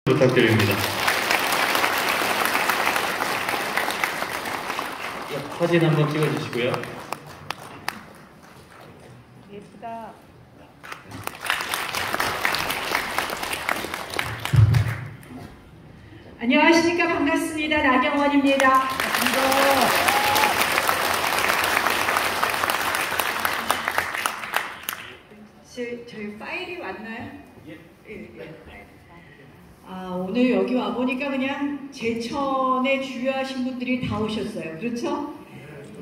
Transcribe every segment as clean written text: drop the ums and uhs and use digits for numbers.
부탁드립니다. 사진 한번 찍어주시고요. 예쁘다. 안녕하십니까. 반갑습니다. 나경원입니다. 저희 파일이 왔나요? 예. 오늘 여기 와보니까 그냥 제천에 주요하신 분들이 다 오셨어요. 그렇죠?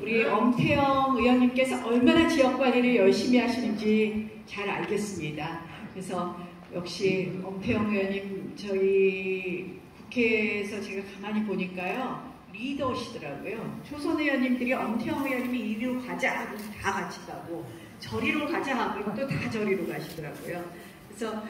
우리 엄태영 의원님께서 얼마나 지역관리를 열심히 하시는지 잘 알겠습니다. 그래서 역시 엄태영 의원님 저희 국회에서 제가 가만히 보니까요. 리더시더라고요. 초선 의원님들이 엄태영 의원님이 이리로 가자 하고 다 같이 가고 저리로 가자 하고 또 다 저리로 가시더라고요. 그래서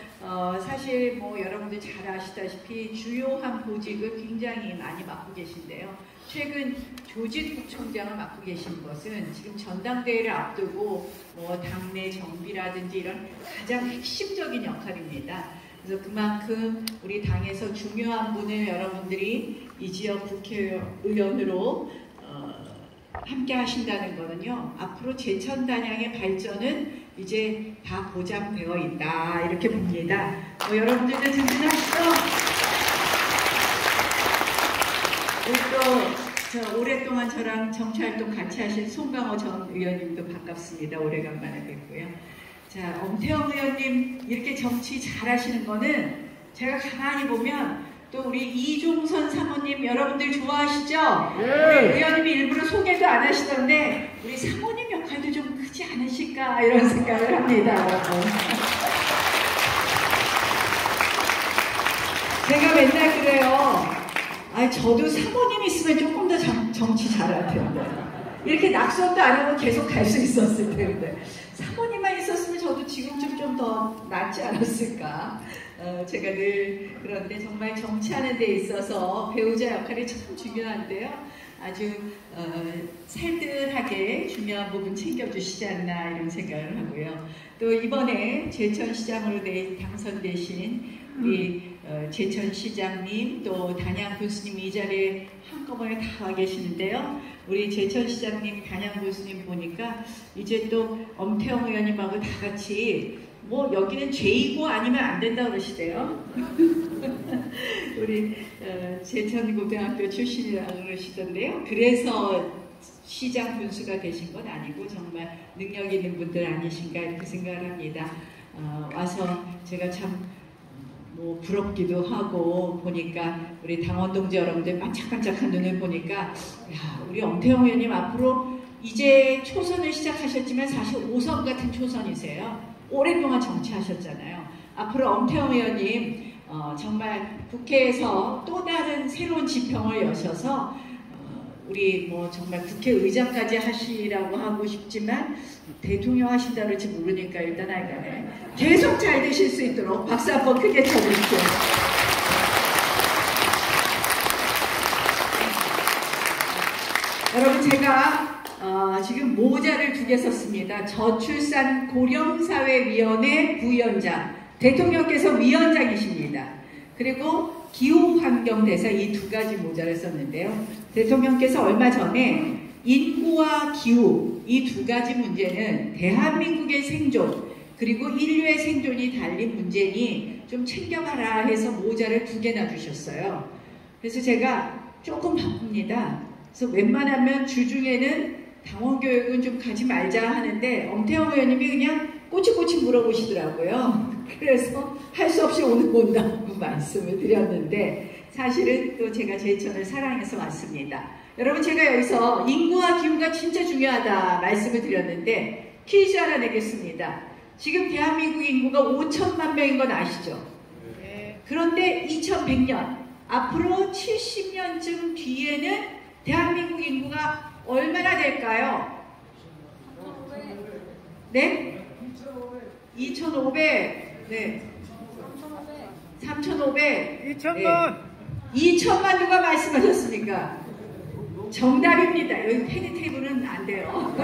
사실 뭐 여러분들 잘 아시다시피 주요한 보직을 굉장히 많이 맡고 계신데요. 최근 조직국총장을 맡고 계신 것은 지금 전당대회를 앞두고 뭐 당내 정비라든지 이런 가장 핵심적인 역할입니다. 그래서 그만큼 우리 당에서 중요한 분을 여러분들이 이 지역 국회의원으로 함께 하신다는 거는요. 앞으로 제천 단양의 발전은 이제 다 보장되어 있다 이렇게 봅니다. 여러분들도 든든하시죠? 또 오랫동안 저랑 정치활동 같이 하신 송강호 전 의원님도 반갑습니다. 오래간만에 뵙고요. 자, 엄태영 의원님 이렇게 정치 잘하시는 거는 제가 가만히 보면 또 우리 이종선 사모님 여러분들 좋아하시죠? 네. 우리 의원님이 일부러 소개도 안 하시던데 우리 사모님 역할도 좀 크지 않으실까 이런 생각을 합니다. 제가 맨날 그래요. 저도 사모님 있으면 조금 더 정치 잘할 텐데 이렇게 낙선도 안 하고 계속 갈 수 있었을 텐데 사모님만 있었으면 저도 지금쯤 좀 더 낫지 않았을까. 제가 늘 그런데 정말 정치하는 데 있어서 배우자 역할이 참 중요한데요. 아주 살뜰하게 중요한 부분 챙겨주시지 않나 이런 생각을 하고요. 또 이번에 제천시장으로 당선되신 우리 제천시장님 또 단양 군수님 이 자리에 한꺼번에 다 와 계시는데요. 우리 제천시장님 단양 군수님 보니까 이제 또 엄태영 의원님하고 다 같이 뭐 여기는 죄이고 아니면 안 된다 그러시대요. 우리 제천고등학교 출신이라고 그러시던데요. 그래서 시장 군수가 되신 건 아니고 정말 능력 있는 분들 아니신가 이렇게 생각을 합니다. 와서 제가 참 뭐 부럽기도 하고 보니까 우리 당원 동지 여러분들 반짝반짝한 눈을 보니까 야, 우리 엄태영 의원님 앞으로 이제 초선을 시작하셨지만 사실 5선 같은 초선이세요. 오랫동안 정치하셨잖아요. 앞으로 엄태영 의원님 정말 국회에서 또 다른 새로운 지평을 여셔서 우리 뭐 정말 국회의장까지 하시라고 하고 싶지만 대통령 하신다 그럴지 모르니까 일단 하여간에 계속 잘 되실 수 있도록 박수 한번 크게 쳐주십시오. 여러분 제가 지금 모자를 2개 썼습니다. 저출산 고령사회위원회 부위원장, 대통령께서 위원장이십니다. 그리고 기후환경대사 이 2가지 모자를 썼는데요. 대통령께서 얼마 전에 인구와 기후 이 2가지 문제는 대한민국의 생존 그리고 인류의 생존이 달린 문제니 좀 챙겨가라 해서 모자를 2개나 주셨어요. 그래서 제가 조금 바쁩니다. 그래서 웬만하면 주중에는 당원교육은 좀 가지 말자 하는데 엄태영 의원님이 그냥 꼬치꼬치 물어보시더라고요. 그래서 할 수 없이 오늘 온다고 말씀을 드렸는데 사실은 또 제가 제천을 사랑해서 왔습니다. 여러분 제가 여기서 인구와 기후가 진짜 중요하다 말씀을 드렸는데 퀴즈 하나 내겠습니다. 지금 대한민국 인구가 5천만 명인 건 아시죠? 네. 그런데 2100년 앞으로 70년쯤 뒤에는 대한민국 인구가 얼마나 될까요? 네? 2500. 네. 3500. 2천만. 네. 2천만 누가 말씀하셨습니까? 정답입니다. 여기 페니 테이블은 안 돼요.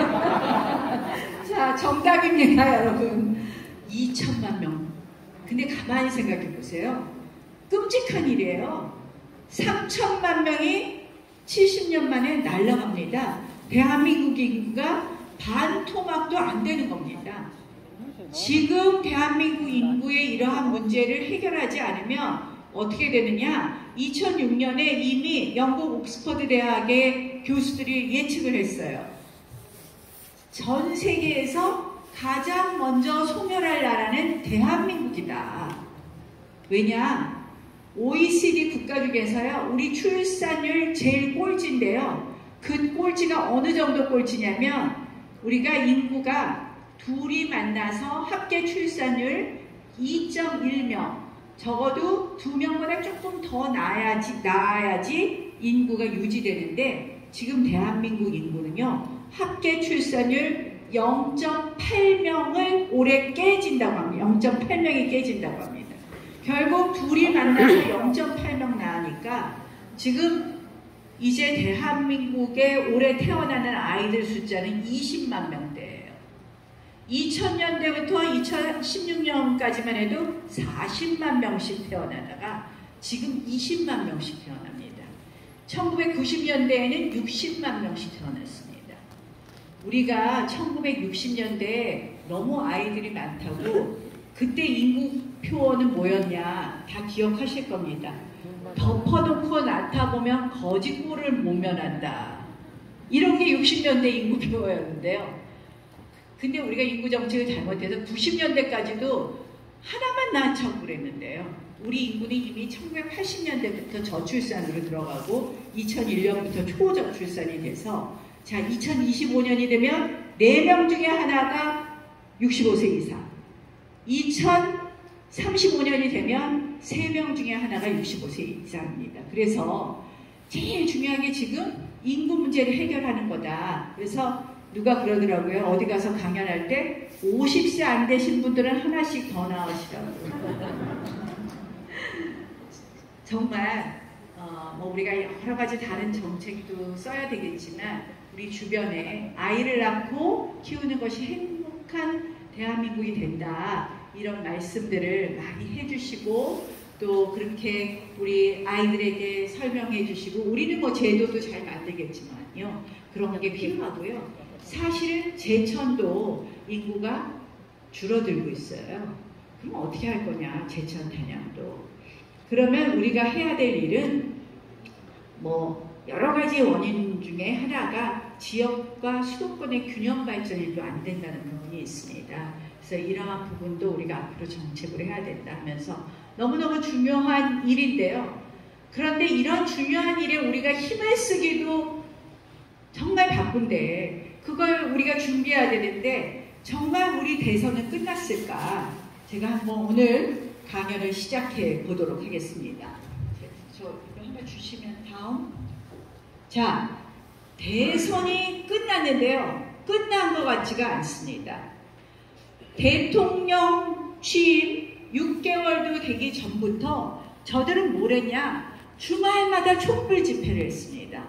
자, 정답입니다, 여러분. 2천만 명. 근데 가만히 생각해 보세요. 끔찍한 일이에요. 3천만 명이 70년 만에 날아갑니다. 대한민국 인구가 반토막도 안 되는 겁니다. 지금 대한민국 인구의 이러한 문제를 해결하지 않으면 어떻게 되느냐? 2006년에 이미 영국 옥스퍼드 대학의 교수들이 예측을 했어요. 전 세계에서 가장 먼저 소멸할 나라는 대한민국이다. 왜냐? OECD 국가 중에서요, 우리 출산율 제일 꼴찌인데요. 그 꼴찌가 어느 정도 꼴찌냐면, 우리가 인구가 둘이 만나서 합계 출산율 2.1명, 적어도 2명보다 조금 더 나아야지 인구가 유지되는데, 지금 대한민국 인구는요, 합계 출산율 0.8명을 올해 깨진다고 합니다. 0.8명이 깨진다고 합니다. 결국 둘이 만나서 0.8명 나으니까 지금 이제 대한민국에 올해 태어나는 아이들 숫자는 20만 명대예요. 2000년대부터 2016년까지만 해도 40만 명씩 태어나다가 지금 20만 명씩 태어납니다. 1990년대에는 60만 명씩 태어났습니다. 우리가 1960년대에 너무 아이들이 많다고 그때 인구표는 뭐였냐 다 기억하실 겁니다. 덮어놓고 낳다 보면 거짓골을 못 면한다. 이런 게 60년대 인구표였는데요. 근데 우리가 인구정책을 잘못해서 90년대까지도 하나만 낳자고 그랬는데요. 우리 인구는 이미 1980년대부터 저출산으로 들어가고 2001년부터 초저출산이 돼서 자 2025년이 되면 4명 중에 하나가 65세 이상, 2035년이 되면 3명 중에 하나가 65세 이상입니다. 그래서 제일 중요한 게 지금 인구 문제를 해결하는 거다. 그래서 누가 그러더라고요. 어디 가서 강연할 때 50세 안 되신 분들은 하나씩 더 낳으시라고. 정말 뭐 우리가 여러 가지 다른 정책도 써야 되겠지만 우리 주변에 아이를 낳고 키우는 것이 행복한 대한민국이 된다. 이런 말씀들을 많이 해주시고 또 그렇게 우리 아이들에게 설명해 주시고 우리는 뭐 제도도 잘 만들겠지만요. 그런 게 필요하고요. 사실은 제천도 인구가 줄어들고 있어요. 그럼 어떻게 할 거냐, 제천 단양도. 그러면 우리가 해야 될 일은 뭐 여러 가지 원인 중에 하나가 지역과 수도권의 균형 발전이 또 안 된다는 부분이 있습니다. 그래서 이러한 부분도 우리가 앞으로 정책으로 해야 된다 하면서 너무너무 중요한 일인데요. 그런데 이런 중요한 일에 우리가 힘을 쓰기도 정말 바쁜데 그걸 우리가 준비해야 되는데 정말 우리 대선은 끝났을까? 제가 한번 오늘 강연을 시작해 보도록 하겠습니다. 저 이거 하나 주시면 다음. 자, 대선이 끝났는데요. 끝난 것 같지가 않습니다. 대통령 취임 6개월도 되기 전부터 저들은 뭘 했냐? 주말마다 촛불 집회를 했습니다.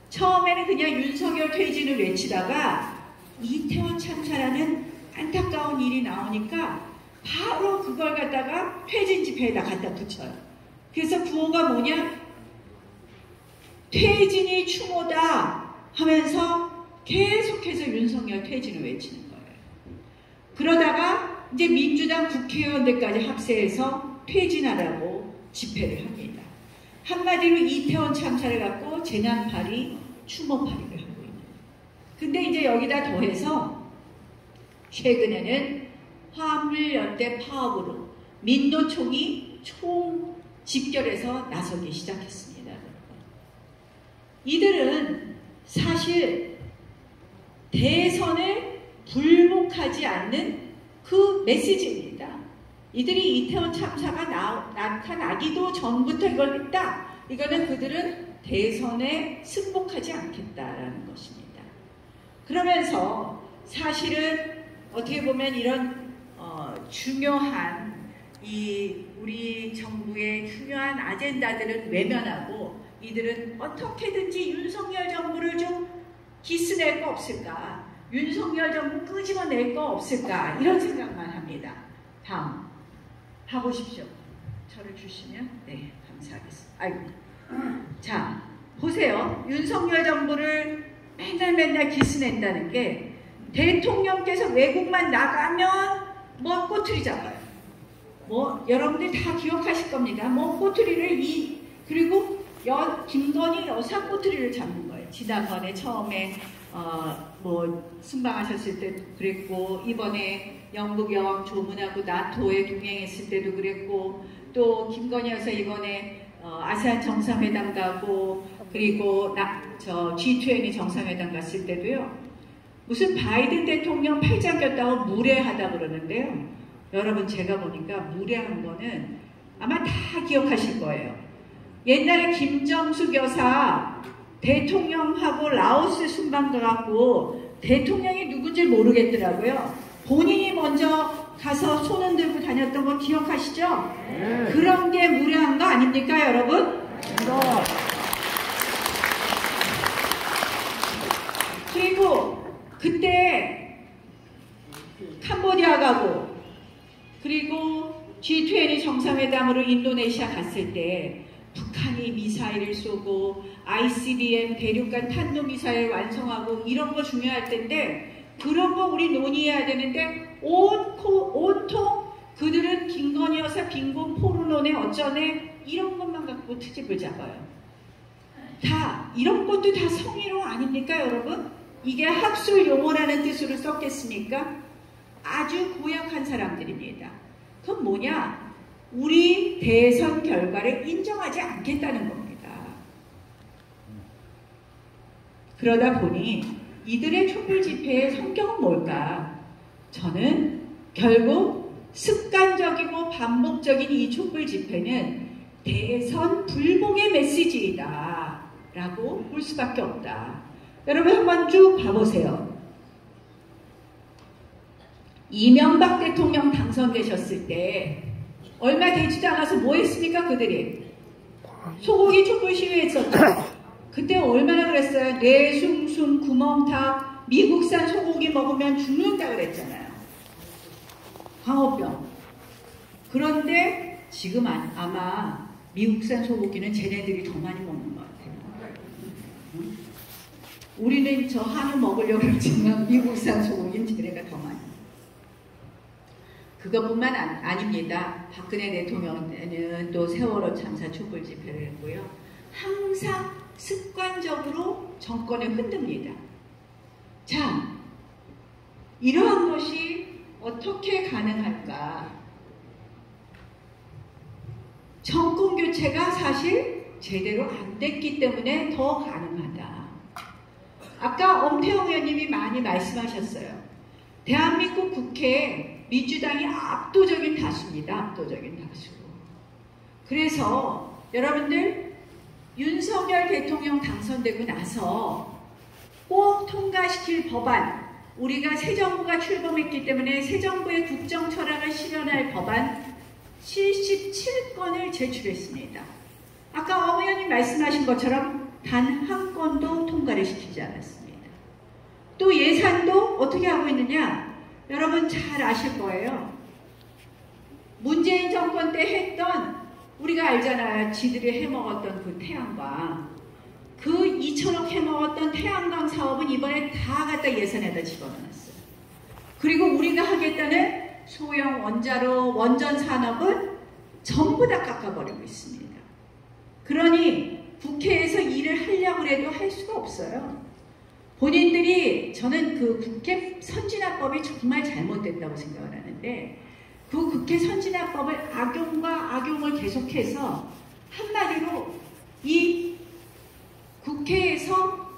처음에는 그냥 윤석열 퇴진을 외치다가 이태원 참사라는 안타까운 일이 나오니까 바로 그걸 갖다가 퇴진 집회에다 갖다 붙여요. 그래서 구호가 뭐냐? 퇴진이 추모다 하면서 계속해서 윤석열 퇴진을 외치는 거예요. 그러다가 이제 민주당 국회의원들까지 합세해서 퇴진하라고 집회를 합니다. 한마디로 이태원 참사를 갖고 재난파리, 추모파리를 하고 있는 거예요. 근데 이제 여기다 더해서 최근에는 화물연대 파업으로 민노총이 총 집결해서 나서기 시작했습니다. 이들은 사실 대선을 불복하지 않는 그 메시지입니다. 이들이 이태원 참사가 나타나기도 전부터 이걸 했다. 이거는 그들은 대선에 승복하지 않겠다라는 것입니다. 그러면서 사실은 어떻게 보면 이런 중요한 우리 정부의 중요한 아젠다들은 외면하고 이들은 어떻게든지 윤석열 정부를 좀 기스낼 거 없을까? 윤석열 정부 끄집어낼 거 없을까? 이런 생각만 합니다. 다음 봐보십시오. 저를 주시면 네, 감사하겠습니다. 아이고. 자, 보세요. 윤석열 정부를 맨날 기스낸다는 게 대통령께서 외국만 나가면 뭐 꼬투리 잡아요. 뭐 여러분들 다 기억하실 겁니다. 뭐 꼬투리를 그리고 김건희 여사 꼬투리를 잡는 거예요. 지난번에 처음에 뭐 순방하셨을 때도 그랬고, 이번에 영국영 조문하고 나토에 동행했을 때도 그랬고, 또 김건희 여사 이번에 아세안 정상회담 가고, 그리고 G20 정상회담 갔을 때도요, 무슨 바이든 대통령 팔짱 꼈다고 무례하다 그러는데요. 여러분, 제가 보니까 무례한 거는 아마 다 기억하실 거예요. 옛날에 김정숙 여사 대통령하고 라오스 순방 가갖고 대통령이 누군지 모르겠더라고요. 본인이 먼저 가서 손 흔들고 다녔던 거 기억하시죠? 네. 그런 게 무례한 거 아닙니까, 여러분? 그리고 그때 캄보디아 가고, 그리고 G20 정상회담으로 인도네시아 갔을 때 북한이 미사일을 쏘고 ICBM 대륙간 탄도미사일 완성하고 이런 거 중요할 텐데, 그런 거 우리 논의해야 되는데 온통 그들은 김건희 여사 빈곤 포르노네 어쩌네 이런 것만 갖고 트집을 잡아요. 다 이런 것도 다 성희롱 아닙니까, 여러분? 이게 학술 용어라는 뜻으로 썼겠습니까? 아주 고약한 사람들입니다. 그건 뭐냐? 우리 대선 결과를 인정하지 않겠다는 겁니다. 그러다 보니 이들의 촛불 집회의 성격은 뭘까? 저는 결국 습관적이고 반복적인 이 촛불 집회는 대선 불복의 메시지이다 라고 볼 수밖에 없다. 여러분 한번 쭉 봐보세요. 이명박 대통령 당선되셨을 때 얼마 되지도 않아서 뭐 했습니까? 그들이 소고기 촛불 시위했었죠. 그때 얼마나 그랬어요? 뇌숭숭 구멍타 미국산 소고기 먹으면 죽는다 그랬잖아요. 광우병. 그런데 지금 아마 미국산 소고기는 쟤네들이 더 많이 먹는 것 같아요. 우리는 저 한우 먹으려고 그러지만 미국산 소고기는 쟤네가 더 많이. 그것뿐만 아닙니다. 박근혜 대통령은 또 세월호 참사 촛불 집회를 했고요. 항상 습관적으로 정권을 흔듭니다. 자, 이러한 것이 어떻게 가능할까? 정권 교체가 사실 제대로 안 됐기 때문에 더 가능하다. 아까 엄태웅 의원님이 많이 말씀하셨어요. 대한민국 국회에 민주당이 압도적인 다수입니다. 압도적인 다수. 그래서 여러분들 윤석열 대통령 당선되고 나서 꼭 통과시킬 법안, 우리가 새 정부가 출범했기 때문에 새 정부의 국정 철학을 실현할 법안 77건을 제출했습니다. 아까 엄 의원님 말씀하신 것처럼 단 한 건도 통과를 시키지 않았습니다. 또 예산도 어떻게 하고 있느냐? 여러분 잘 아실 거예요. 문재인 정권 때 했던, 우리가 알잖아요. 지들이 해먹었던 그 태양광. 그 2천억 해먹었던 태양광 사업은 이번에 다 갖다 예산에다 집어넣었어요. 그리고 우리가 하겠다는 소형 원자로 원전 산업은 전부 다 깎아버리고 있습니다. 그러니 국회에서 일을 하려고 해도 할 수가 없어요. 본인들이, 저는 그 국회 선진화법이 정말 잘못됐다고 생각을 하는데, 그 국회 선진화법을 악용을 계속해서 한마디로 이 국회에서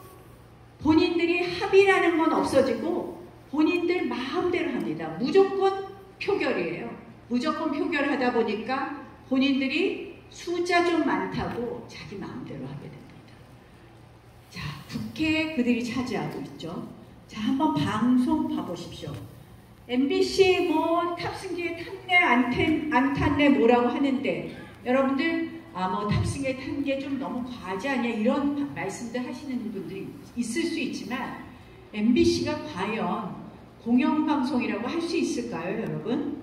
본인들이 합의라는 건 없어지고 본인들 마음대로 합니다. 무조건 표결이에요. 무조건 표결하다 보니까 본인들이 숫자 좀 많다고 자기 마음대로 하게 됩니다. 자, 국회에 그들이 차지하고 있죠. 자, 한번 방송 봐보십시오. MBC 뭐 탑승기에 탔네 안 탔네 뭐라고 하는데, 여러분들 뭐 탑승기에 탄 게 좀 너무 과하지 않냐 이런 말씀들 하시는 분들이 있을 수 있지만, MBC가 과연 공영방송이라고 할 수 있을까요, 여러분?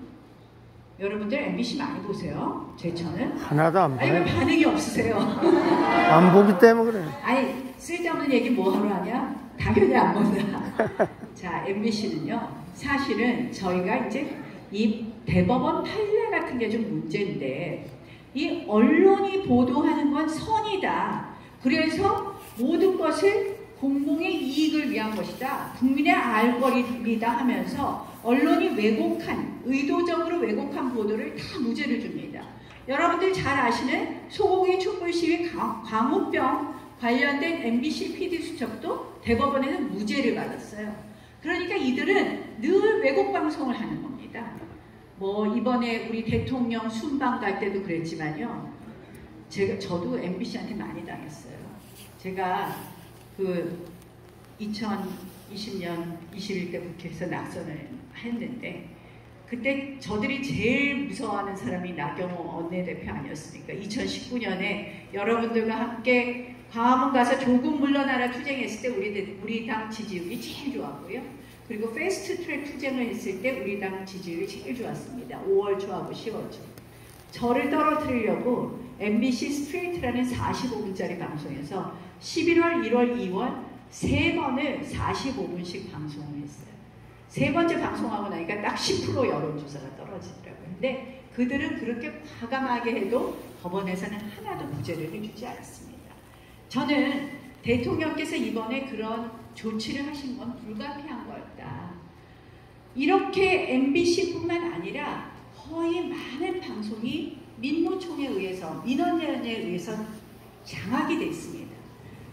여러분들 MBC 많이 보세요? 제천은? 하나도 안 아니 왜 봐요. 반응이 없으세요? 안 보기 때문에 그래. 아니 쓸데없는 얘기 뭐하러 하냐? 당연히 안 본다. 자, MBC는요 사실은 저희가 이제 이 대법원 판례 같은 게 좀 문제인데 이 언론이 보도하는 건 선이다. 그래서 모든 것을 공공의 이익을 위한 것이다. 국민의 알 권리다 하면서 언론이 왜곡한, 의도적으로 왜곡한 보도를 다 무죄를 줍니다. 여러분들 잘 아시는 소고기 촛불 시위 광우병 관련된 MBC PD 수첩도 대법원에서 무죄를 받았어요. 그러니까 이들은 늘 왜곡 방송을 하는 겁니다. 뭐 이번에 우리 대통령 순방 갈 때도 그랬지만요. 저도 MBC한테 많이 당했어요. 제가 그 2020년 21대 국회에서 낙선을 했는데 그때 저들이 제일 무서워하는 사람이 나경원 원내대표 아니었습니까? 2019년에 여러분들과 함께 광화문 가서 조국 물러나라 투쟁했을 때 우리 당 지지율이 제일 좋았고요. 그리고 패스트트랙 투쟁을 했을 때 우리 당 지지율이 제일 좋았습니다. 5월 초하고 10월 초. 저를 떨어뜨리려고 MBC 스트레이트라는 45분짜리 방송에서 11월, 1월, 2월 세 번을 45분씩 방송을 했어요. 세 번째 방송하고 나니까 딱 10% 여론조사가 떨어지더라고요. 근데 그들은 그렇게 과감하게 해도 법원에서는 하나도 무죄를 해주지 않습니다. 저는 대통령께서 이번에 그런 조치를 하신 건 불가피한 거였다. 이렇게 MBC뿐만 아니라 거의 많은 방송이 민노총에 의해서, 민원연에 의해서 장악이 돼 있습니다.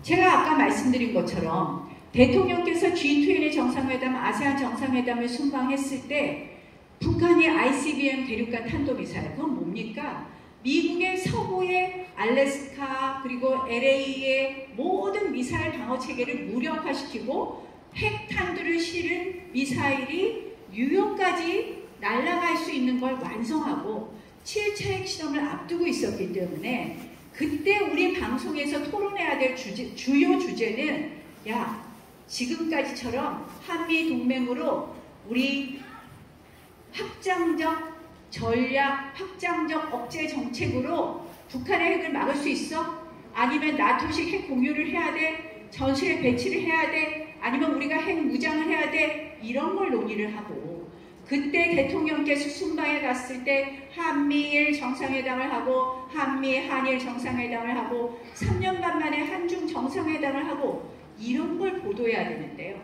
제가 아까 말씀드린 것처럼 대통령께서 G20 정상회담, 아세안 정상회담을 순방했을 때 북한이 ICBM 대륙간 탄도미사일, 그건 뭡니까? 미국의 서부의 알래스카 그리고 LA의 모든 미사일 방어 체계를 무력화시키고 핵탄두를 실은 미사일이 뉴욕까지 날아갈 수 있는 걸 완성하고 7차 핵실험을 앞두고 있었기 때문에 그때 우리 방송에서 토론해야 될 주요 주제는 야, 지금까지처럼 한미 동맹으로 우리 확장적 전략, 확장적 억제 정책으로 북한의 핵을 막을 수 있어? 아니면 나토식 핵 공유를 해야 돼? 전술핵 배치를 해야 돼? 아니면 우리가 핵 무장을 해야 돼? 이런 걸 논의를 하고 그때 대통령께서 순방에 갔을 때 한미일 정상회담을 하고 한일 정상회담을 하고 3년 반 만에 한중 정상회담을 하고 이런 걸 보도해야 되는데요.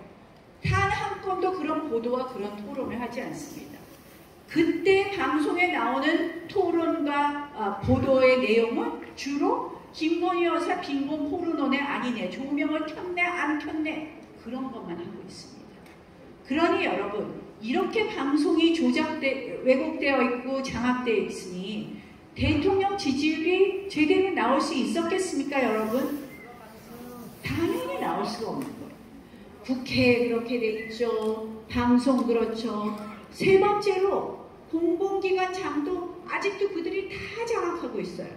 단 한 건도 그런 보도와 그런 토론을 하지 않습니다. 그때 방송에 나오는 토론과 보도의 내용은 주로 김건희 여사 빈곤 포르노네 아니네, 조명을 켰네 안 켰네 그런 것만 하고 있습니다. 그러니 여러분 이렇게 방송이 왜곡되어 있고 장악되어 있으니 대통령 지지율이 제대로 나올 수 있었겠습니까 여러분? 당연히 나올 수가 없는 거예요. 국회 그렇게 돼 있죠. 방송 그렇죠. 세 번째로 공공기관 장도 아직도 그들이 다 장악하고 있어요.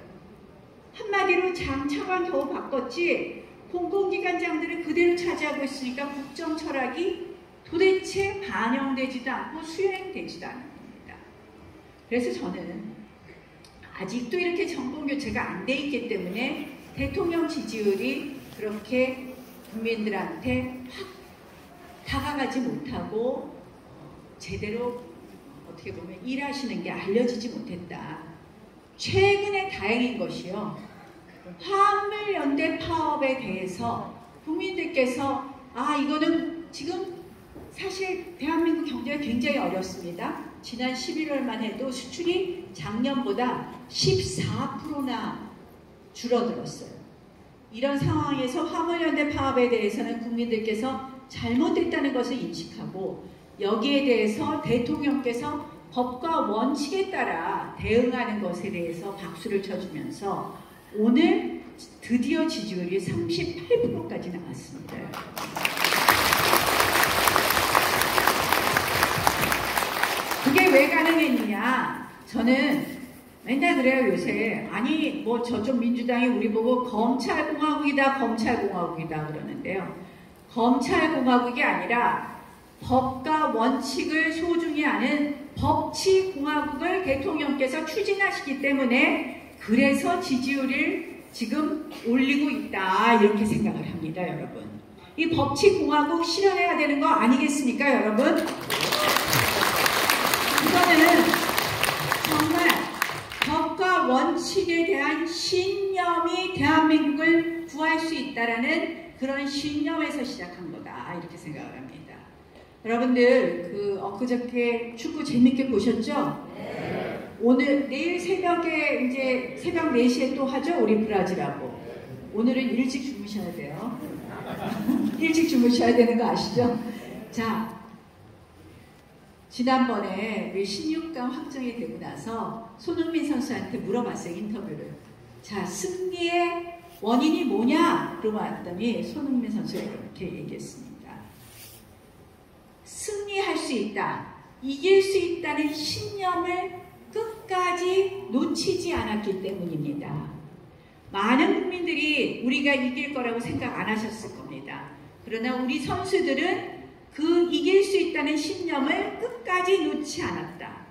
한마디로 장차관 겨우 바꿨지 공공기관장들은 그대로 차지하고 있으니까 국정 철학이 도대체 반영되지도 않고 수행되지도 않는 겁니다. 그래서 저는 아직도 이렇게 정권교체가 안 돼 있기 때문에 대통령 지지율이 그렇게 국민들한테 확 다가가지 못하고 제대로 어떻게 보면 일하시는 게 알려지지 못했다. 최근에 다행인 것이요. 화물연대 파업에 대해서 국민들께서 이거는 지금 사실 대한민국 경제가 굉장히 어렵습니다. 지난 11월만 해도 수출이 작년보다 14%나 줄어들었어요. 이런 상황에서 화물연대 파업에 대해서는 국민들께서 잘못됐다는 것을 인식하고 여기에 대해서 대통령께서 법과 원칙에 따라 대응하는 것에 대해서 박수를 쳐주면서 오늘 드디어 지지율이 38%까지 나왔습니다. 그게 왜 가능했느냐? 저는 맨날 그래요 요새. 아니 뭐 저쪽 민주당이 우리 보고 검찰공화국이다 그러는데요. 검찰공화국이 아니라 법과 원칙을 소중히 하는 법치공화국을 대통령께서 추진하시기 때문에 그래서 지지율을 지금 올리고 있다 이렇게 생각을 합니다. 여러분, 이 법치공화국 실현해야 되는 거 아니겠습니까? 여러분, 이거는 정말 법과 원칙에 대한 신념이 대한민국을 구할 수 있다라는 그런 신념에서 시작한 거다 이렇게 생각을 합니다. 여러분들 엊그저께 축구 재밌게 보셨죠? 네. 내일 새벽에 이제 새벽 4시에 또 하죠? 우리 브라질하고. 오늘은 일찍 주무셔야 돼요. 일찍 주무셔야 되는 거 아시죠? 자, 지난번에 우리 16강 확정이 되고 나서 손흥민 선수한테 물어봤어요, 인터뷰를. 자, 승리의 원인이 뭐냐? 물어봤더니 손흥민 선수가 이렇게 얘기했습니다. 승리할 수 있다, 이길 수 있다는 신념을 끝까지 놓치지 않았기 때문입니다. 많은 국민들이 우리가 이길 거라고 생각 안 하셨을 겁니다. 그러나 우리 선수들은 그 이길 수 있다는 신념을 끝까지 놓지 않았다.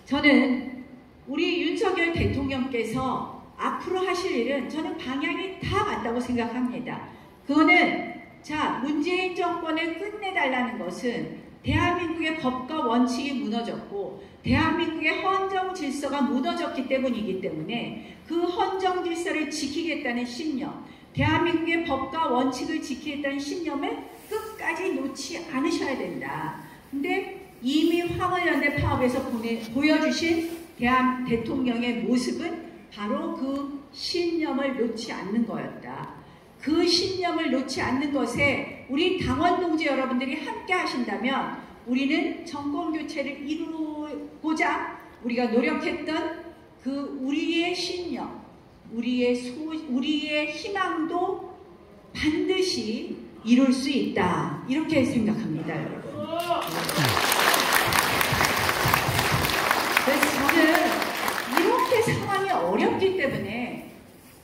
저는 우리 윤석열 대통령께서 앞으로 하실 일은 저는 방향이 다 맞다고 생각합니다. 그거는 자, 문재인 정권을 끝내달라는 것은 대한민국의 법과 원칙이 무너졌고 대한민국의 헌정 질서가 무너졌기 때문이기 때문에 그 헌정 질서를 지키겠다는 신념, 대한민국의 법과 원칙을 지키겠다는 신념을 끝까지 놓지 않으셔야 된다. 근데 이미 화물연대 파업에서 보여주신 대통령의 모습은 바로 그 신념을 놓지 않는 거였다. 그 신념을 놓지 않는 것에 우리 당원 동지 여러분들이 함께 하신다면 우리는 정권 교체를 이루고자 우리가 노력했던 그 우리의 신념, 우리의 희망도 반드시 이룰 수 있다. 이렇게 생각합니다, 여러분. 그래서 저는 이렇게 상황이 어렵기 때문에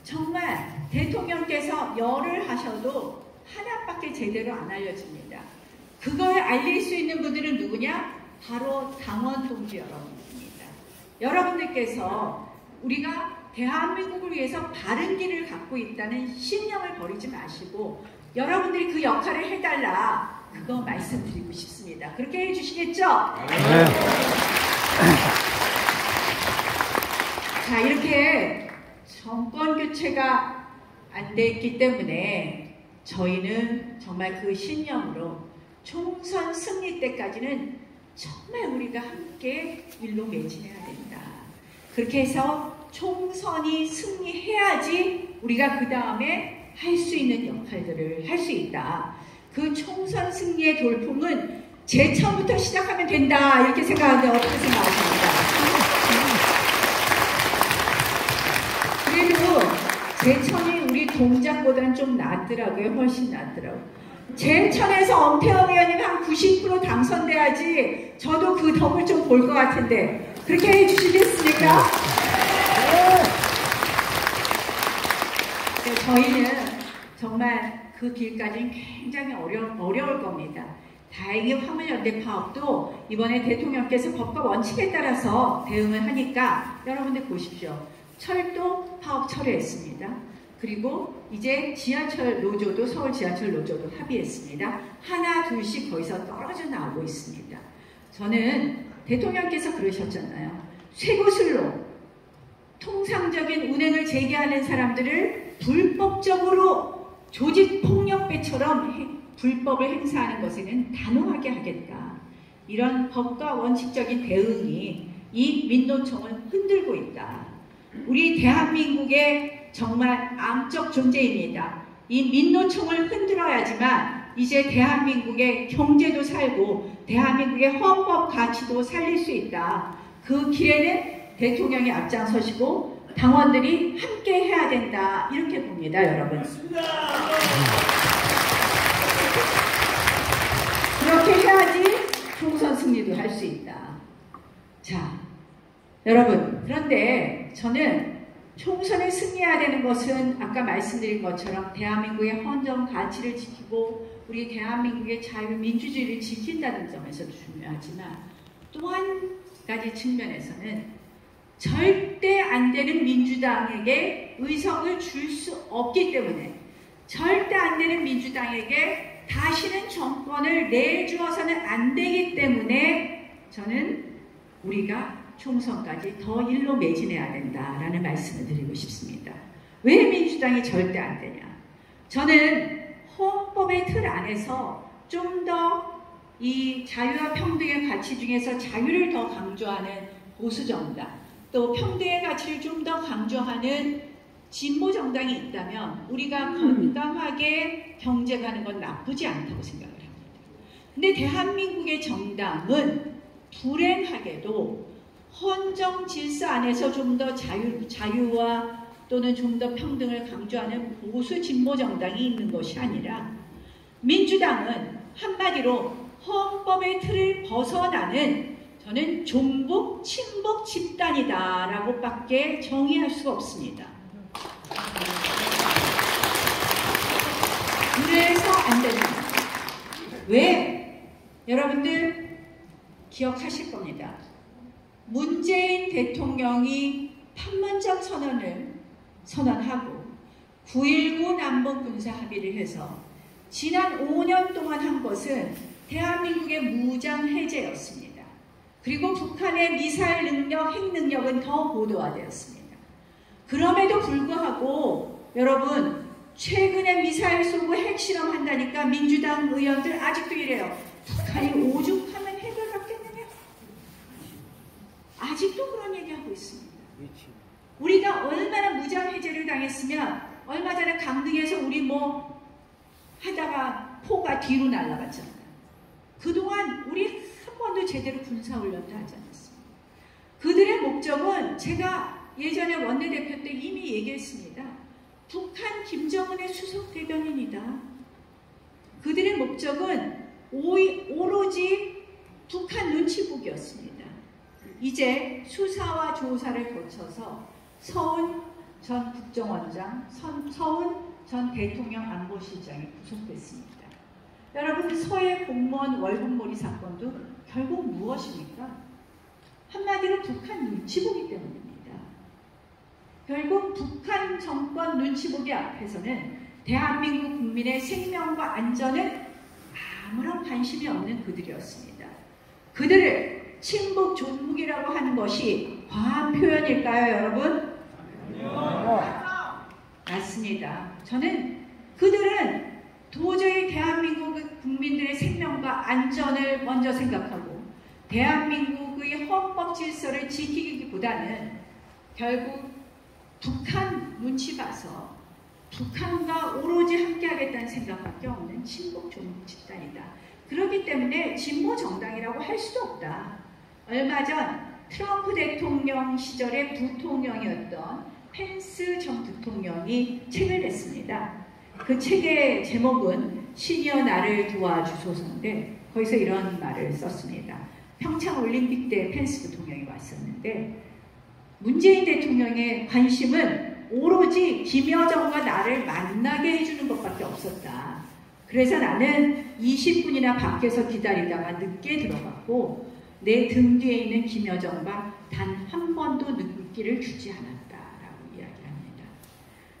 정말 대통령께서 열을 하셔도 하나밖에 제대로 안 알려집니다. 그걸 알릴 수 있는 분들은 누구냐? 바로 당원 동지 여러분입니다. 여러분들께서 우리가 대한민국을 위해서 바른 길을 갖고 있다는 신념을 버리지 마시고 여러분들이 그 역할을 해달라, 그거 말씀드리고 싶습니다. 그렇게 해주시겠죠? 네. 자, 이렇게 정권 교체가 안 됐기 때문에 저희는 정말 그 신념으로 총선 승리 때까지는 정말 우리가 함께 일로 매진해야 된다. 그렇게 해서 총선이 승리해야지 우리가 그 다음에 할 수 있는 역할들을 할 수 있다. 그 총선 승리의 돌풍은 제천부터 시작하면 된다. 이렇게 생각하는데 어떻게 생각하십니까? 그래도 제천이 우리 동작보다는 좀 낫더라고요. 훨씬 낫더라고요. 제천에서 엄태원 의원님 한 90% 당선돼야지 저도 그 덕을 좀 볼 것 같은데 그렇게 해주시겠습니까? 네, 저희는 정말 그 길까지는 굉장히 어려울 겁니다. 다행히 화물연대 파업도 이번에 대통령께서 법과 원칙에 따라서 대응을 하니까 여러분들 보십시오. 철도 파업 철회했습니다. 그리고 이제 지하철 노조도, 서울 지하철 노조도 합의했습니다. 하나 둘씩 거기서 떨어져 나오고 있습니다. 저는 대통령께서 그러셨잖아요. 쇠구슬로 통상적인 운행을 제기하는 사람들을 불법적으로 조직폭력배처럼 불법을 행사하는 것에는 단호하게 하겠다. 이런 법과 원칙적인 대응이 이 민노총을 흔들고 있다. 우리 대한민국의 정말 암적 존재입니다. 이 민노총을 흔들어야지만 이제 대한민국의 경제도 살고 대한민국의 헌법 가치도 살릴 수 있다. 그 길에는 대통령이 앞장서시고 당원들이 함께 해야 된다. 이렇게 봅니다, 여러분. 그렇게 해야지 총선 승리도 할 수 있다. 자, 여러분, 그런데 저는 총선에 승리해야 되는 것은 아까 말씀드린 것처럼 대한민국의 헌정 가치를 지키고 우리 대한민국의 자유민주주의를 지킨다는 점에서 중요하지만 또한 가지 측면에서는 절대 안 되는 민주당에게 의석을 줄 수 없기 때문에, 절대 안 되는 민주당에게 다시는 정권을 내주어서는 안 되기 때문에 저는 우리가 총선까지 더 일로 매진해야 된다라는 말씀을 드리고 싶습니다. 왜 민주당이 절대 안 되냐? 저는 헌법의 틀 안에서 좀 더 이 자유와 평등의 가치 중에서 자유를 더 강조하는 보수정당, 또 평등의 가치를 좀 더 강조하는 진보정당이 있다면 우리가 건강하게 경쟁하는 건 나쁘지 않다고 생각을 합니다. 근데 대한민국의 정당은 불행하게도 헌정 질서 안에서 좀 더 자유와 또는 좀 더 평등을 강조하는 보수 진보 정당이 있는 것이 아니라, 민주당은 한마디로 헌법의 틀을 벗어나는, 저는 종북 친북 집단이다 라고 밖에 정의할 수가 없습니다. 그래서 안 됩니다. 왜? 여러분들 기억하실 겁니다. 문재인 대통령이 판문점 선언을 선언하고 9.19 남북군사 합의를 해서 지난 5년 동안 한 것은 대한민국의 무장 해제였습니다. 그리고 북한의 미사일 능력, 핵 능력은 더 고도화되었습니다. 그럼에도 불구하고 여러분, 최근에 미사일 쏘고 핵 실험한다니까 민주당 의원들 아직도 이래요. 북한이 오죽하면 핵을 갖겠느냐? 아직도 그런 얘기하고 있습니다. 우리가 얼마나 무장 해제를 당했으면, 얼마 전에 강릉에서 우리 뭐 하다가 포가 뒤로 날아갔잖아요. 그동안 우리 한 번도 제대로 군사훈련도 하지 않았습니다. 그들의 목적은 제가 예전에 원내대표 때 이미 얘기했습니다. 북한 김정은의 수석 대변인이다. 그들의 목적은 오로지 북한 눈치 보기였습니다. 이제 수사와 조사를 거쳐서 서훈 전 국정원장, 서훈 전 대통령 안보실장이 구속됐습니다. 여러분, 서해 공무원 월급몰이 사건도 결국 무엇입니까? 한마디로 북한 눈치 보기 때문입니다. 결국 북한 정권 눈치 보기 앞에서는 대한민국 국민의 생명과 안전은 아무런 관심이 없는 그들이었습니다. 그들을 친북 종북이라고 하는 것이 과한 표현일까요, 여러분? 맞습니다. 저는 그들은 도저히 대한민국 국민들의 생명과 안전을 먼저 생각하고 대한민국의 헌법 질서를 지키기보다는 결국 북한 눈치 봐서 북한과 오로지 함께하겠다는 생각밖에 없는 친북 종북 집단이다. 그렇기 때문에 진보 정당이라고 할 수도 없다. 얼마 전 트럼프 대통령 시절의 부통령이었던 펜스 전 부통령이 책을 냈습니다. 그 책의 제목은 시니어 나를 도와주소서인데 거기서 이런 말을 썼습니다. 평창올림픽 때 펜스 부통령이 왔었는데 문재인 대통령의 관심은 오로지 김여정과 나를 만나게 해주는 것밖에 없었다. 그래서 나는 20분이나 밖에서 기다리다가 늦게 들어갔고 내 등 뒤에 있는 김여정과 단 한 번도 눈길을 주지 않았다라고 이야기합니다.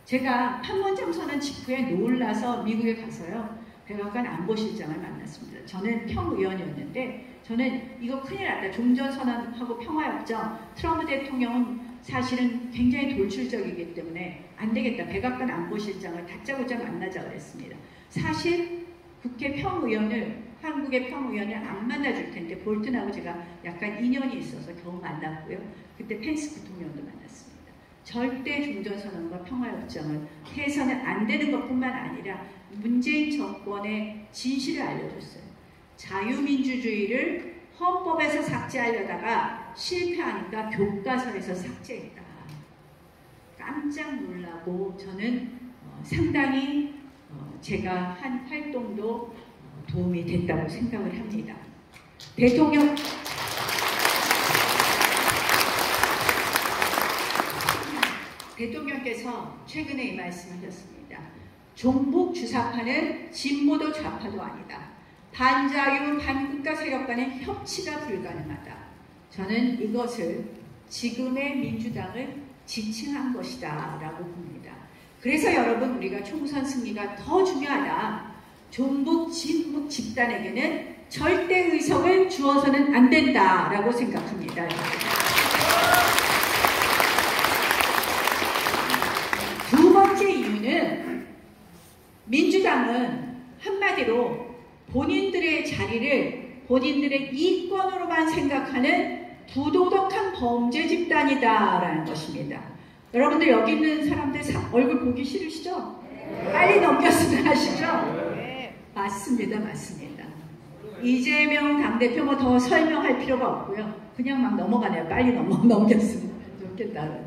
제가 판문점 선언 직후에 놀라서 미국에 가서요. 백악관 안보실장을 만났습니다. 저는 평의원이었는데 저는 이거 큰일 났다. 종전선언하고 평화협정, 트럼프 대통령은 사실은 굉장히 돌출적이기 때문에 안 되겠다. 백악관 안보실장을 다짜고짜 만나자 그랬습니다. 사실 국회 평의원을, 한국의 평의원을 안 만나줄 텐데 볼튼하고 제가 약간 인연이 있어서 겨우 만났고요. 그때 펜스 부통령도 만났습니다. 절대 종전선언과 평화협정을 해서는 안 되는 것뿐만 아니라 문재인 정권의 진실을 알려줬어요. 자유민주주의를 헌법에서 삭제하려다가 실패하니까 교과서에서 삭제했다. 깜짝 놀라고 저는 상당히 제가 한 활동도 도움이 됐다고 생각을 합니다. 대통령께서 최근에 이 말씀하셨습니다. 종북 주사파는 진보도 좌파도 아니다. 반자유 반국가 세력과는 협치가 불가능하다. 저는 이것을 지금의 민주당을 지칭한 것이다 라고 봅니다. 그래서 여러분, 우리가 총선 승리가 더 중요하다. 종북, 진북 집단에게는 절대 의석을 주어서는 안 된다라고 생각합니다. 두 번째 이유는 민주당은 한마디로 본인들의 자리를 본인들의 이권으로만 생각하는 부도덕한 범죄 집단이다라는 것입니다. 여러분들 여기 있는 사람들 얼굴 보기 싫으시죠? 빨리 넘겼으면 하시죠? 맞습니다. 맞습니다. 이재명 당대표 뭐 더 설명할 필요가 없고요. 그냥 막 넘어가네요. 빨리 넘겼으면 좋겠다.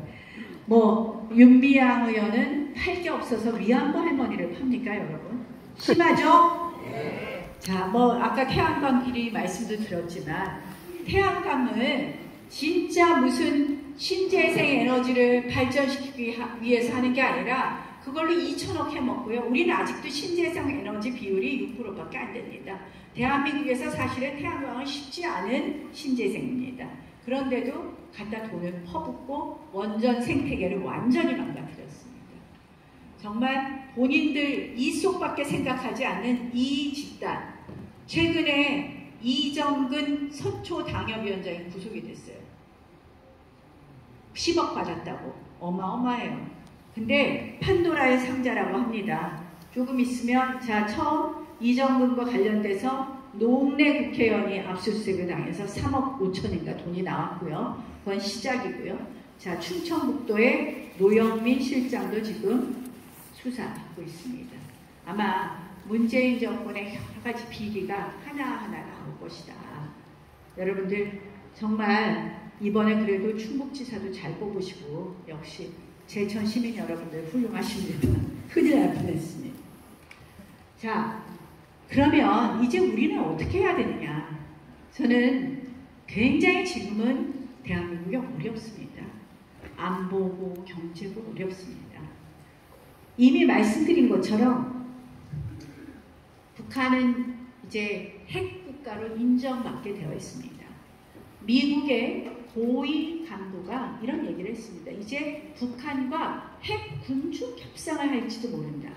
뭐 윤미향 의원은 팔 게 없어서 위안부 할머니를 팝니까 여러분? 심하죠? 자, 뭐 아까 태양광끼리 말씀도 드렸지만 태양광을 진짜 무슨 신재생 에너지를 발전시키기 위해서 하는 게 아니라 그걸로 2천억 해먹고요. 우리는 아직도 신재생 에너지 비율이 6%밖에 안 됩니다. 대한민국에서 사실은 태양광은 쉽지 않은 신재생입니다. 그런데도 갖다 돈을 퍼붓고 원전 생태계를 완전히 망가뜨렸습니다. 정말 본인들 이속밖에 생각하지 않는 이 집단. 최근에 이정근 서초당협위원장이 구속이 됐어요. 10억 받았다고. 어마어마해요. 근데 판도라의 상자라고 합니다. 조금 있으면 처음 이정근과 관련돼서 노웅래 국회의원이 압수수색을 당해서 3억 5천인가 돈이 나왔고요. 그건 시작이고요. 자, 충청북도의 노영민 실장도 지금 수사받고 있습니다. 아마 문재인 정권의 여러 가지 비리가 하나하나 나올 것이다. 여러분들 정말 이번에 그래도 충북지사도 잘 뽑으시고 역시 제천 시민 여러분들 훌륭하십니다. 큰일 날 뻔했습니다. 자, 그러면 이제 우리는 어떻게 해야 되느냐? 저는 굉장히 지금은 대한민국이 어렵습니다. 안보고 경제고 어렵습니다. 이미 말씀드린 것처럼 북한은 이제 핵국가로 인정받게 되어 있습니다. 미국의 고위 간부가 이런 얘기를 했습니다. 이제 북한과 핵 군축 협상을 할지도 모른다.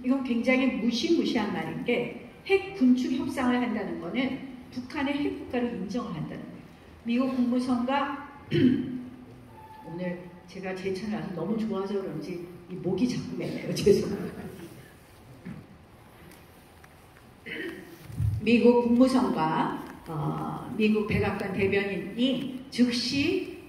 이건 굉장히 무시무시한 말인 게 핵 군축 협상을 한다는 거는 북한의 핵국가로 인정을 한다는 거예요. 미국 국무성과 오늘 제가 제천에 와서 너무 좋아서 그런지 이 목이 자꾸 메네요. 죄송합니다. 미국 국무성과 미국 백악관 대변인이 즉시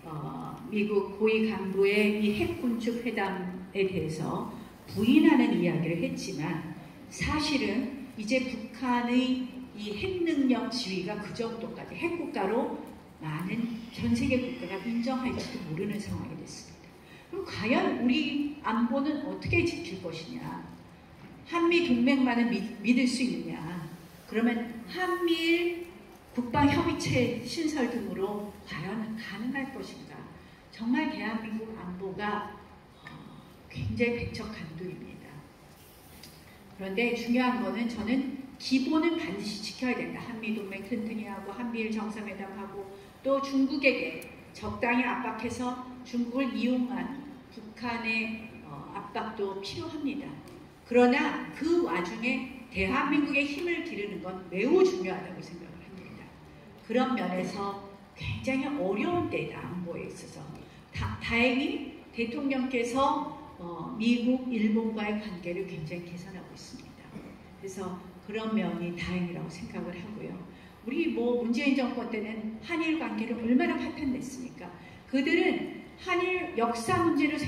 미국 고위 간부의 이 핵군축 회담에 대해서 부인하는 이야기를 했지만 사실은 이제 북한의 이 핵능력 지위가 그 정도까지 핵국가로 많은 전 세계 국가가 인정할지도 모르는 상황이 됐습니다. 그럼 과연 우리 안보는 어떻게 지킬 것이냐? 한미 동맹만을 믿을 수 있느냐? 그러면 한미일 국방협의체 신설 등으로 과연 가능할 것인가? 정말 대한민국 안보가 굉장히 백척간두입니다. 그런데 중요한 거는 저는 기본은 반드시 지켜야 된다. 한미동맹 튼튼히 하고 한미일 정상회담하고 또 중국에게 적당히 압박해서 중국을 이용한 북한의 압박도 필요합니다. 그러나 그 와중에 대한민국의 힘을 기르는 건 매우 중요하다고 생각을 합니다. 그런 면에서 굉장히 어려운 때다. 안보에 있어서. 다행히 대통령께서 미국, 일본과의 관계를 굉장히 개선하고 있습니다. 그래서 그런 면이 다행이라고 생각을 하고요. 우리 문재인 정권 때는 한일 관계를 얼마나 파탄냈습니까? 그들은 한일 역사 문제로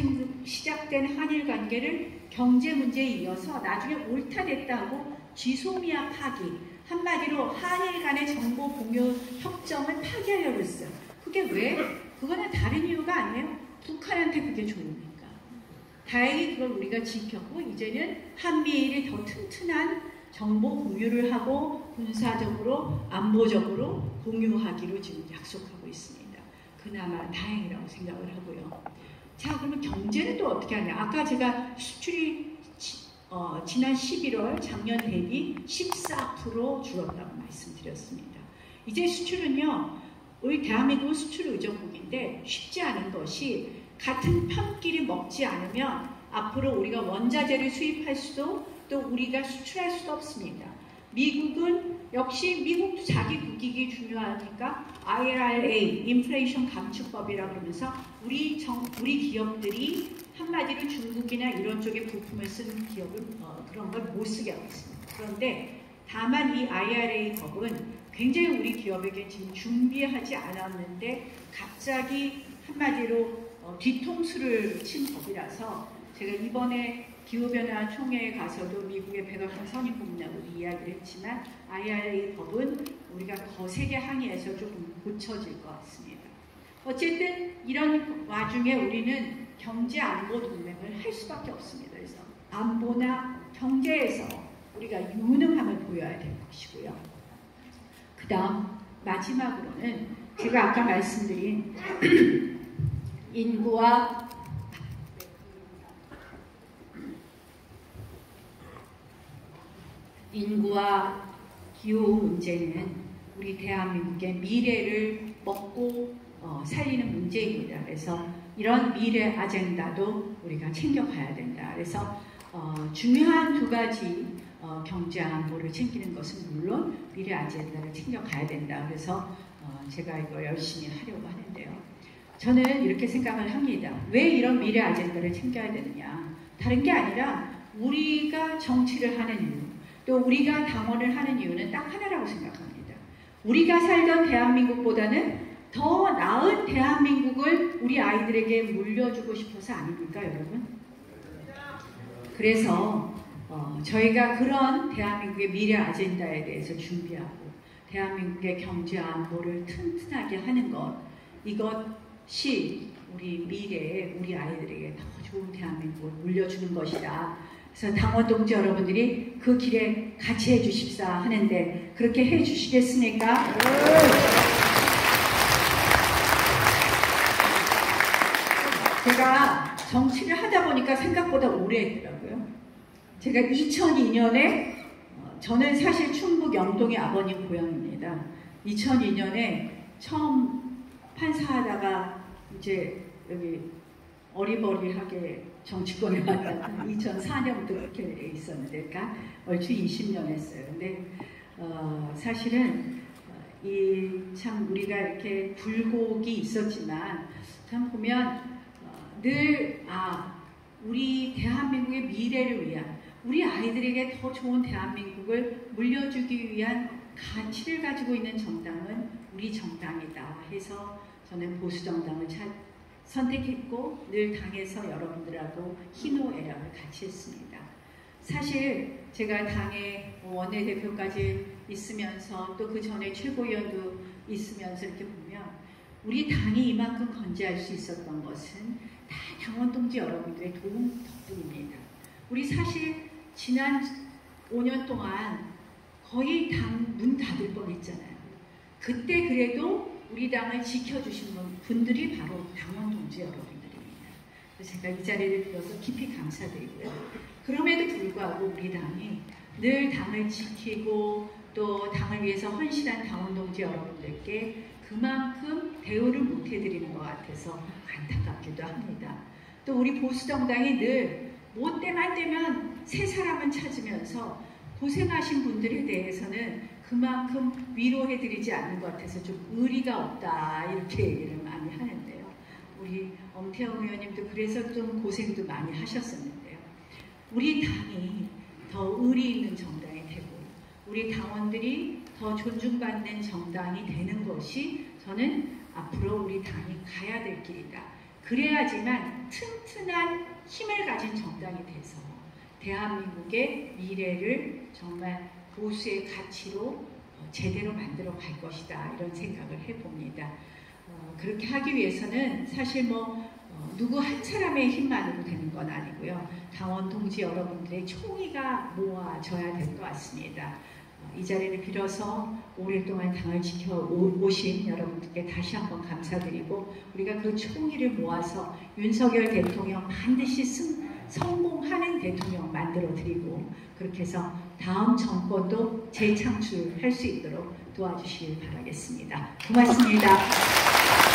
시작된 한일 관계를 경제 문제에 이어서 나중에 옳다 됐다 하고 지소미아 파기, 한마디로 한일 간의 정보 공유 협정을 파기하려고 했어요. 그게 왜? 그거는 다른 이유가 아니에요. 북한한테 그게 좋으니까. 다행히 그걸 우리가 지켰고 이제는 한미일이 더 튼튼한 정보 공유를 하고 군사적으로 안보적으로 공유하기로 지금 약속하고 있습니다. 그나마 다행이라고 생각을 하고요. 자, 그러면 경제는 또 어떻게 하냐? 아까 제가 수출이 지난 11월 작년 대비 14% 줄었다고 말씀드렸습니다. 이제 수출은요 우리 대한민국은 수출 의존국인데 쉽지 않은 것이 같은 편끼리 먹지 않으면 앞으로 우리가 원자재를 수입할 수도 또 우리가 수출할 수도 없습니다. 미국은 역시 미국도 자기 국익이 중요하니까 IRA, 인플레이션 감축법이라고 그러면서 우리 기업들이 한마디로 중국이나 이런 쪽에 부품을 쓰는 기업을 그런 걸 못 쓰게 하고 있습니다. 그런데 다만 이 IRA 법은 굉장히 우리 기업에게 지금 준비하지 않았는데 갑자기 한마디로 뒤통수를 친 법이라서 제가 이번에 기후변화 총회에 가서도 미국의 백악관 선임고문하고 이야기를 했지만 IRA 법은 우리가 거세게 항의해서 조금 고쳐질 것 같습니다. 어쨌든 이런 와중에 우리는 경제 안보 동맹을 할 수밖에 없습니다. 그래서 안보나 경제에서 우리가 유능함을 보여야 될 것이고요. 그 다음 마지막으로는 제가 아까 말씀드린 인구와 기후 문제는 우리 대한민국의 미래를 먹고 살리는 문제입니다. 그래서 이런 미래 아젠다도 우리가 챙겨가야 된다. 그래서 중요한 두 가지 경제 안보를 챙기는 것은 물론 미래 아젠다를 챙겨가야 된다. 그래서 제가 이거 열심히 하려고 하는데요. 저는 이렇게 생각을 합니다. 왜 이런 미래 아젠다를 챙겨야 되느냐. 다른 게 아니라 우리가 정치를 하는 이유, 또 우리가 당원을 하는 이유는 딱 하나라고 생각합니다. 우리가 살던 대한민국보다는 더 나은 대한민국을 우리 아이들에게 물려주고 싶어서 아닙니까, 여러분? 그래서 저희가 그런 대한민국의 미래 아젠다에 대해서 준비하고 대한민국의 경제 안보를 튼튼하게 하는 것, 이것이 우리 미래에 우리 아이들에게 더 좋은 대한민국을 물려주는 것이다. 그래서 당원 동지 여러분들이 그 길에 같이 해주십사 하는데 그렇게 해주시겠습니까? 제가 정치를 하다 보니까 생각보다 오래 했더라고요. 제가 2002년에 저는 사실 충북 영동의 아버님 고향입니다. 2002년에 처음 판사하다가 이제 여기 어리버리하게 정치권에 왔다 2004년부터 그렇게 있었는데 그러니까 얼추 20년 했어요. 근데 사실은 참 우리가 이렇게 굴곡이 있었지만 참 보면 늘 우리 대한민국의 미래를 위한 우리 아이들에게 더 좋은 대한민국을 물려주기 위한 가치를 가지고 있는 정당은 우리 정당이다 해서 저는 보수정당을 선택했고 늘 당에서 여러분들하고 희노애락을 같이 했습니다. 사실 제가 당의 원내대표까지 있으면서 또 그 전에 최고위원도 있으면서 이렇게 보면 우리 당이 이만큼 건재할 수 있었던 것은 다 당원 동지 여러분들의 도움 덕분입니다. 우리 사실 지난 5년 동안 거의 당 문 닫을 뻔했잖아요. 그때 그래도 우리 당을 지켜주신 분들이 바로 당원 동지 여러분들입니다. 그래서 제가 이 자리를 빌어서 깊이 감사드리고요. 그럼에도 불구하고 우리 당이 늘 당을 지키고 또 당을 위해서 헌신한 당원 동지 여러분들께 그만큼 대우를 못 해드리는 것 같아서 안타깝기도 합니다. 또 우리 보수정당이 늘 뭐 때만 되면 새 사람은 찾으면서 고생하신 분들에 대해서는 그만큼 위로해드리지 않는 것 같아서 좀 의리가 없다 이렇게 얘기를 많이 하는데요. 우리 엄태영 의원님도 그래서 좀 고생도 많이 하셨었는데요. 우리 당이 더 의리 있는 정당이 되고 우리 당원들이 더 존중받는 정당이 되는 것이 저는 앞으로 우리 당이 가야 될 길이다. 그래야지만 튼튼한 힘을 가진 정당이 돼서 대한민국의 미래를 정말 보수의 가치로 제대로 만들어 갈 것이다 이런 생각을 해봅니다. 그렇게 하기 위해서는 사실 누구 한 사람의 힘만으로 되는 건 아니고요. 당원 동지 여러분들의 총의가 모아져야 될 것 같습니다. 이 자리를 빌어서 오랫동안 당을 지켜오신 여러분들께 다시 한번 감사드리고 우리가 그 총의를 모아서 윤석열 대통령 반드시 성공하는 대통령 만들어 드리고 그렇게 해서 다음 정권도 재창출할 수 있도록 도와주시길 바라겠습니다. 고맙습니다.